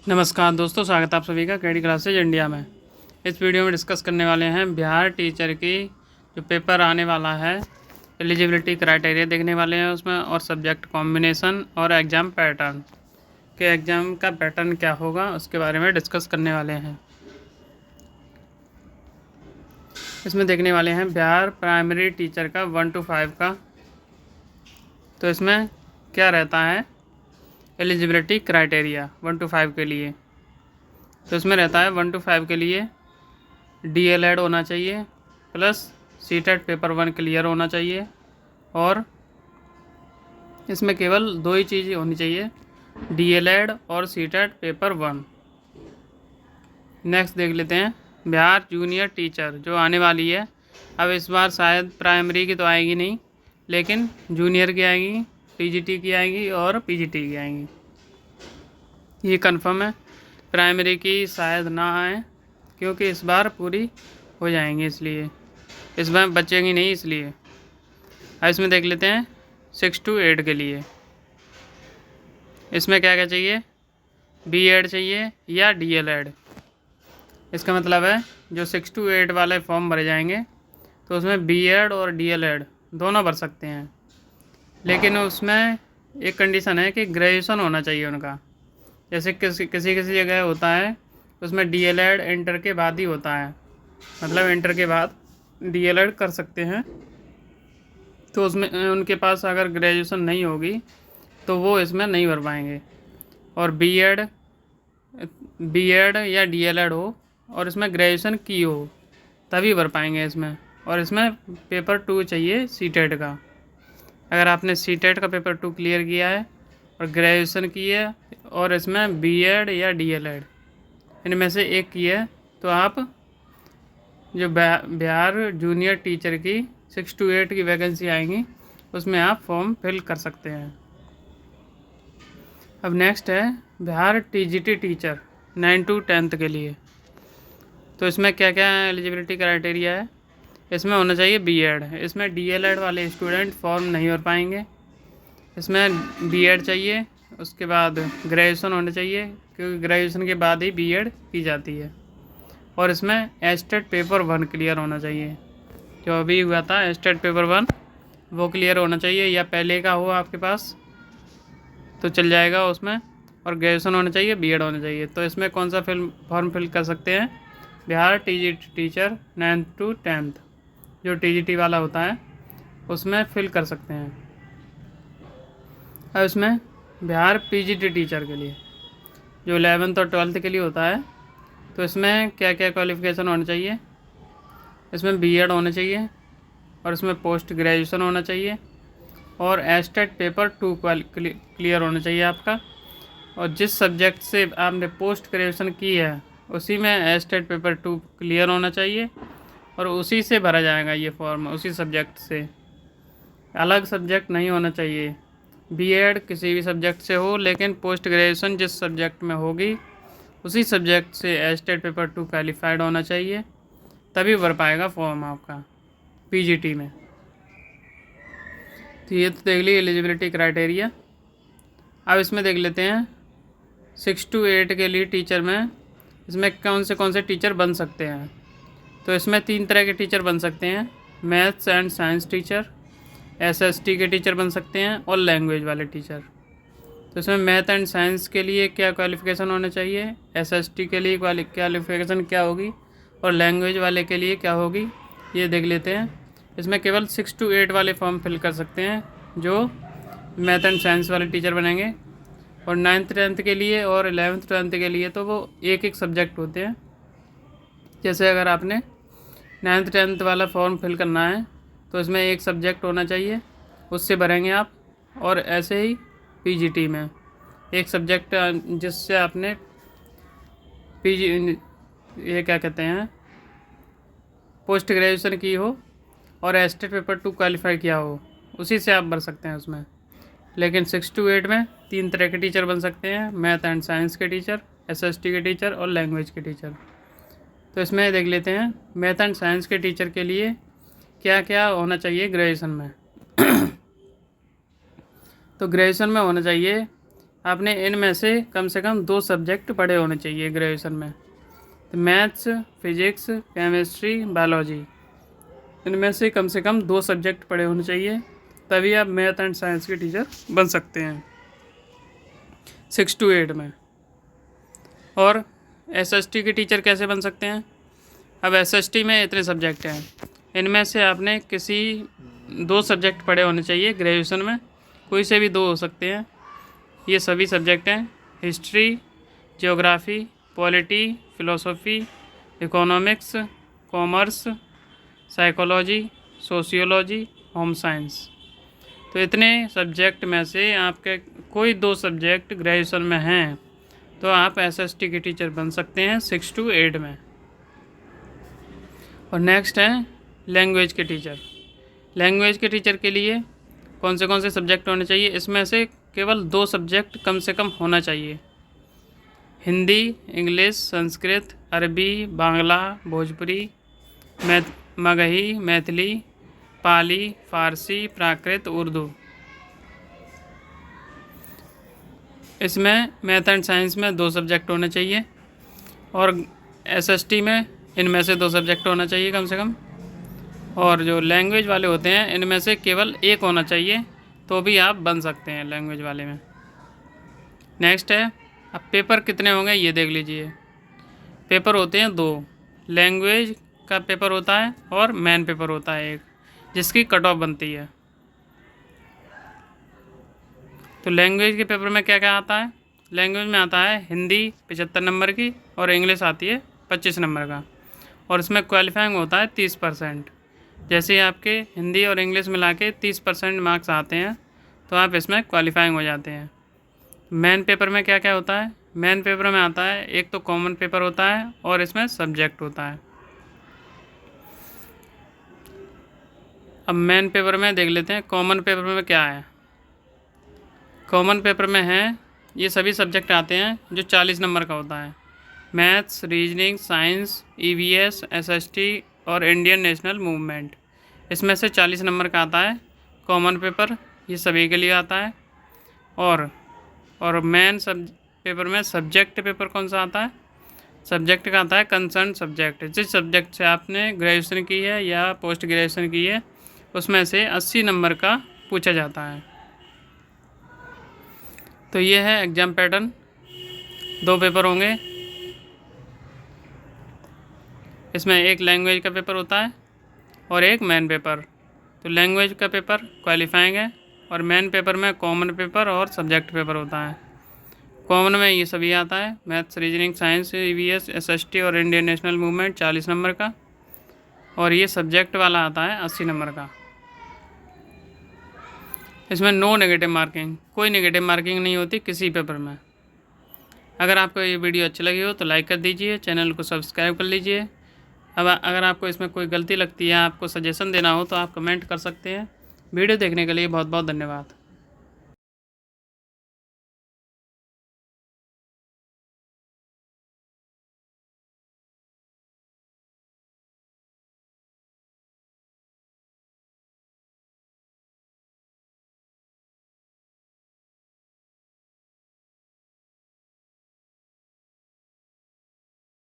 नमस्कार दोस्तों, स्वागत है आप सभी का केडी क्लासेज इंडिया में। इस वीडियो में डिस्कस करने वाले हैं बिहार टीचर की जो पेपर आने वाला है, एलिजिबिलिटी क्राइटेरिया देखने वाले हैं उसमें, और सब्जेक्ट कॉम्बिनेशन और एग्ज़ाम पैटर्न के एग्ज़ाम का पैटर्न क्या होगा उसके बारे में डिस्कस करने वाले हैं। इसमें देखने वाले हैं बिहार प्राइमरी टीचर का 1 to 5 का। तो इसमें क्या रहता है एलिजिबिलिटी क्राइटेरिया 1 to 5 के लिए। तो इसमें रहता है 1 to 5 के लिए DL.Ed होना चाहिए प्लस सीटेट पेपर 1 क्लियर होना चाहिए, और इसमें केवल दो ही चीज़ें होनी चाहिए, DL.Ed और सीटेट पेपर 1। नेक्स्ट देख लेते हैं बिहार जूनियर टीचर जो आने वाली है। अब इस बार शायद प्राइमरी की तो आएगी नहीं, लेकिन जूनियर की आएगी, TGT की आएगी और PGT की आएंगी, ये कंफर्म है। प्राइमरी की शायद ना आए क्योंकि इस बार पूरी हो जाएंगी, इसलिए इस बार बचेंगी नहीं, इसलिए। अब इसमें देख लेते हैं 6 to 8 के लिए। इसमें क्या क्या चाहिए, B.Ed चाहिए या DL.Ed। इसका मतलब है जो 6 to 8 वाले फॉर्म भरे जाएंगे तो उसमें B.Ed और DL.Ed दोनों भर सकते हैं, लेकिन उसमें एक कंडीशन है कि ग्रेजुएशन होना चाहिए उनका। जैसे किसी जगह होता है उसमें DL.Ed इंटर के बाद ही होता है, मतलब इंटर के बाद DL.Ed कर सकते हैं। तो उसमें उनके पास अगर ग्रेजुएशन नहीं होगी तो वो इसमें नहीं भर पाएंगे। और B.Ed या DL.Ed हो और इसमें ग्रेजुएशन की हो तभी भर पाएंगे इसमें। और इसमें पेपर 2 चाहिए सीटेट का। अगर आपने सीटेट का पेपर 2 क्लियर किया है और ग्रेजुएशन की है और इसमें B.Ed या DL.Ed इनमें से एक की है, तो आप जो बिहार जूनियर टीचर की 6 to 8 की वैकेंसी आएंगी उसमें आप फॉर्म फिल कर सकते हैं। अब नेक्स्ट है बिहार TGT टीचर 9 to 10 के लिए। तो इसमें क्या क्या एलिजिबिलिटी क्राइटेरिया है, इसमें होना चाहिए B.Ed। इसमें DL.Ed वाले स्टूडेंट फॉर्म नहीं भर पाएंगे। इसमें B.Ed चाहिए, उसके बाद ग्रेजुएशन होना चाहिए क्योंकि ग्रेजुएशन के बाद ही B.Ed की जाती है। और इसमें एस्टेट पेपर 1 क्लियर होना चाहिए, जो अभी हुआ था एस्टेट पेपर 1 वो क्लियर होना चाहिए, या पहले का हो आपके पास तो चल जाएगा उसमें। और ग्रेजुएशन होना चाहिए, B.Ed होना चाहिए। तो इसमें कौन सा फॉर्म फिल कर सकते हैं, बिहार TGT टीचर 9 to 10 जो TGT वाला होता है उसमें फिल कर सकते हैं। अब इसमें बिहार PGT टीचर के लिए जो 11th और 12th के लिए होता है, तो इसमें क्या क्या क्वालिफ़िकेशन होना चाहिए, इसमें B.Ed होना चाहिए और इसमें पोस्ट ग्रेजुएशन होना चाहिए और एस्टेट पेपर 2 क्लियर होना चाहिए आपका। और जिस सब्जेक्ट से आपने पोस्ट ग्रेजुएशन की है उसी में एस्टेट पेपर 2 क्लियर होना चाहिए और उसी से भरा जाएगा ये फॉर्म, उसी सब्जेक्ट से, अलग सब्जेक्ट नहीं होना चाहिए। B.Ed किसी भी सब्जेक्ट से हो, लेकिन पोस्ट ग्रेजुएशन जिस सब्जेक्ट में होगी उसी सब्जेक्ट से एस्टेट पेपर 2 क्वालिफाइड होना चाहिए, तभी भर पाएगा फॉर्म आपका PGT में। तो ये तो देख ली एलिजिबिलिटी क्राइटेरिया। अब इसमें देख लेते हैं 6 to 8 के लिए टीचर में इसमें कौन से टीचर बन सकते हैं। तो इसमें 3 तरह के टीचर बन सकते हैं, maths and science teacher, SST के टीचर बन सकते हैं और लैंग्वेज वाले टीचर। तो इसमें मैथ एंड साइंस के लिए क्या क्वालिफ़िकेशन होना चाहिए, SST के लिए क्वालिफ़िकेशन क्या होगी और लैंग्वेज वाले के लिए क्या होगी, ये देख लेते हैं। इसमें केवल 6 to 8 वाले फॉर्म फिल कर सकते हैं जो मैथ एंड साइंस वाले टीचर बनेंगे। और 9th 10th के लिए और 11th 12th के लिए तो वो एक सब्जेक्ट होते हैं। जैसे अगर आपने 9th 10th वाला फॉर्म फिल करना है तो इसमें एक सब्जेक्ट होना चाहिए, उससे भरेंगे आप। और ऐसे ही PGT में एक सब्जेक्ट जिससे आपने ये क्या कहते हैं पोस्ट ग्रेजुएशन की हो और एस्टेट पेपर 2 क्वालिफाई किया हो, उसी से आप भर सकते हैं उसमें। लेकिन 6 to 8 में 3 तरह के टीचर बन सकते हैं, मैथ एंड साइंस के टीचर, SST के टीचर और लैंग्वेज के टीचर। तो इसमें देख लेते हैं मैथ एंड साइंस के टीचर के लिए क्या क्या होना चाहिए ग्रेजुएशन में। तो ग्रेजुएशन में होना चाहिए आपने इनमें से कम 2 सब्जेक्ट पढ़े होने चाहिए ग्रेजुएशन में। तो मैथ्स, फिजिक्स, केमिस्ट्री, बायोलॉजी, इनमें से कम 2 सब्जेक्ट पढ़े होने चाहिए, तभी आप मैथ एंड साइंस के टीचर बन सकते हैं 6 to 8 में। और एसएसटी के टीचर कैसे बन सकते हैं? अब एसएसटी में इतने सब्जेक्ट हैं, इनमें से आपने किसी 2 सब्जेक्ट पढ़े होने चाहिए ग्रेजुएशन में, कोई से भी 2 हो सकते हैं। ये सभी सब्जेक्ट हैं history, geography, polity, philosophy, economics, commerce, psychology, sociology, home science. तो इतने सब्जेक्ट में से आपके कोई 2 सब्जेक्ट ग्रेजुएशन में हैं तो आप एसएसटी के टीचर बन सकते हैं 6 to 8 में। और नेक्स्ट है लैंग्वेज के टीचर। लैंग्वेज के टीचर के लिए कौन से सब्जेक्ट होने चाहिए? इसमें से केवल 2 सब्जेक्ट कम से कम होना चाहिए, हिंदी, इंग्लिश, संस्कृत, अरबी, बांग्ला, भोजपुरी, मगही, मैथिली, पाली, फारसी, प्राकृत, उर्दू। इसमें मैथ एंड साइंस में 2 सब्जेक्ट होने चाहिए, और एसएसटी में इनमें से 2 सब्जेक्ट होना चाहिए कम से कम। और जो लैंग्वेज वाले होते हैं इनमें से केवल 1 होना चाहिए, तो भी आप बन सकते हैं लैंग्वेज वाले में। नेक्स्ट है, अब पेपर कितने होंगे ये देख लीजिए। पेपर होते हैं 2, लैंग्वेज का पेपर होता है और मेन पेपर होता है एक, जिसकी कट ऑफ बनती है। तो लैंग्वेज के पेपर में क्या क्या आता है? लैंग्वेज में आता है हिंदी 75 नंबर की, और इंग्लिश आती है 25 नंबर का, और इसमें क्वालिफाइंग होता है 30%। जैसे आपके हिंदी और इंग्लिश मिला के 30% मार्क्स आते हैं तो आप इसमें क्वालिफाइंग हो जाते हैं। मेन पेपर में क्या क्या होता है? मेन पेपर में आता है एक तो कॉमन पेपर होता है, और इसमें सब्जेक्ट होता है। अब मेन पेपर में देख लेते हैं कॉमन पेपर में क्या है। कॉमन पेपर में है ये सभी सब्जेक्ट आते हैं जो 40 नंबर का होता है, maths, reasoning, science, EVS, SST और इंडियन नेशनल मूवमेंट। इसमें से 40 नंबर का आता है कॉमन पेपर, ये सभी के लिए आता है। और मेन पेपर में सब्जेक्ट पेपर कौन सा आता है? सब्जेक्ट का आता है कंसर्न सब्जेक्ट। जिस सब्जेक्ट से आपने ग्रेजुएशन की है या पोस्ट ग्रेजुएशन की है उसमें से 80 नंबर का पूछा जाता है। तो ये है एग्ज़ाम पैटर्न। 2 पेपर होंगे, इसमें एक लैंग्वेज का पेपर होता है और एक मेन पेपर। तो लैंग्वेज का पेपर क्वालिफाइंग है, और मेन पेपर में कॉमन पेपर और सब्जेक्ट पेपर होता है। कॉमन में ये सभी आता है, maths, reasoning, science, EVS, SST और इंडियन नेशनल मूवमेंट 40 नंबर का, और ये सब्जेक्ट वाला आता है 80 नंबर का। इसमें नो नेगेटिव मार्किंग, कोई नेगेटिव मार्किंग नहीं होती किसी पेपर में। अगर आपको ये वीडियो अच्छी लगी हो तो लाइक कर दीजिए, चैनल को सब्सक्राइब कर लीजिए। अब अगर आपको इसमें कोई गलती लगती है, आपको सजेशन देना हो तो आप कमेंट कर सकते हैं। वीडियो देखने के लिए बहुत बहुत धन्यवाद।